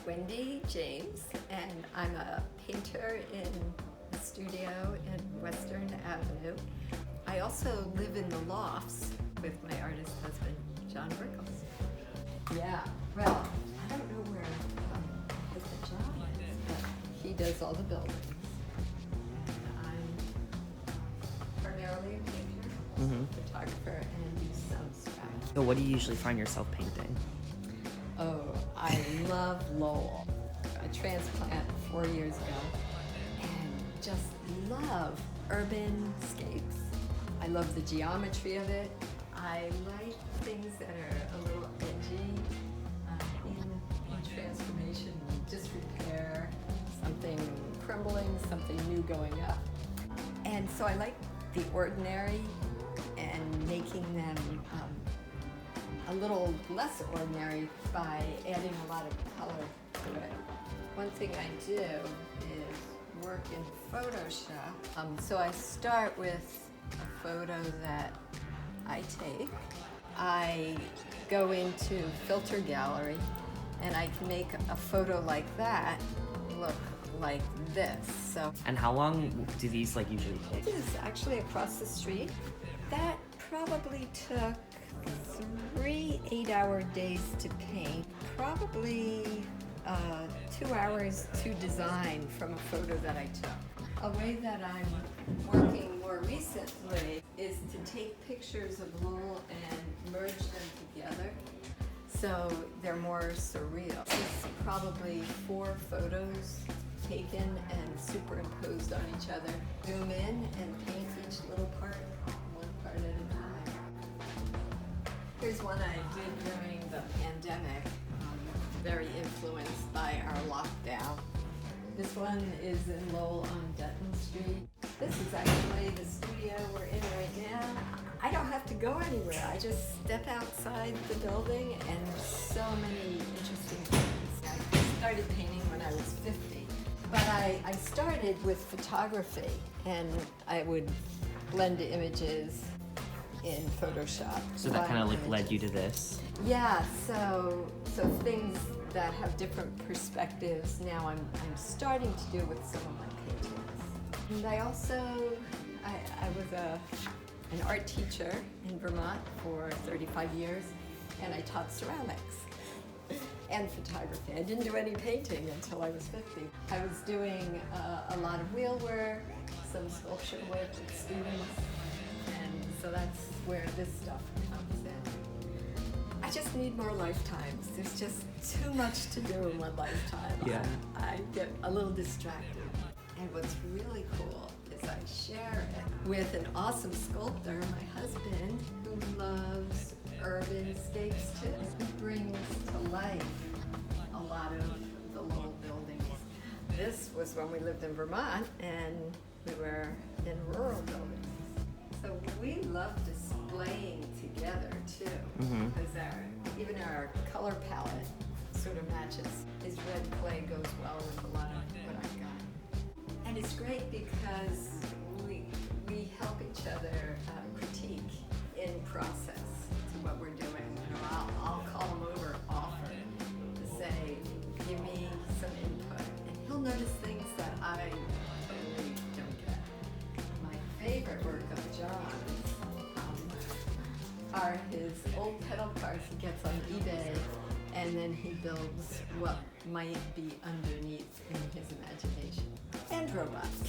Wendy James, and I'm a painter in a studio in Western Avenue. I also live in the lofts with my artist husband, John Brickles. Yeah, well, I don't know where his job is, but he does all the buildings. And I'm primarily a painter, photographer, and do some scratch. So what do you usually find yourself painting? Oh, I love Lowell. A transplant 4 years ago, and just love urban scapes. I love the geometry of it. I like things that are a little edgy, in transformation, disrepair, something crumbling, something new going up. And so I like the ordinary and making them a little less ordinary by adding a lot of color to it. One thing I do is work in Photoshop. So I start with a photo that I take. I go into Filter Gallery and I can make a photo like that look like this. So, And how long do these usually take? this is actually across the street. That probably took 3 8-hour days to paint, probably 2 hours to design from a photo that I took. A way that I'm working more recently is to take pictures of Lowell and merge them together so they're more surreal. It's probably 4 photos taken and superimposed on each other. Zoom in and paint each little part, one part at a time. Here's one I did during the pandemic, very influenced by our lockdown. This one is in Lowell on Dutton Street. This is actually the studio we're in right now. I don't have to go anywhere. I just step outside the building and there's so many interesting things. I started painting when I was 50, but I started with photography and I would blend images in Photoshop. So that kind of led you to this? Yeah, so things that have different perspectives now I'm starting to do with some of my paintings. And I also, I was an art teacher in Vermont for 35 years, and I taught ceramics and photography. I didn't do any painting until I was 50. I was doing a lot of wheel work, some sculpture work with students, and so that's where this stuff comes in. I just need more lifetimes. There's just too much to do in one lifetime. Yeah. I get a little distracted. And what's really cool is I share it with an awesome sculptor, my husband, who loves urban scapes too. He brings to life a lot of the Lowell buildings. This was when we lived in Vermont and we were in rural buildings. So we love displaying together too, because even our color palette sort of matches. His red clay goes well with a lot of what I've got. And it's great because we help each other critique in process to what we're doing. I'll call him over often to say, give me some input. And he'll notice things that I totally don't get. My favorite work of John's are his old pedal cars he gets on eBay, and then he builds what might be underneath in his imagination. And robots.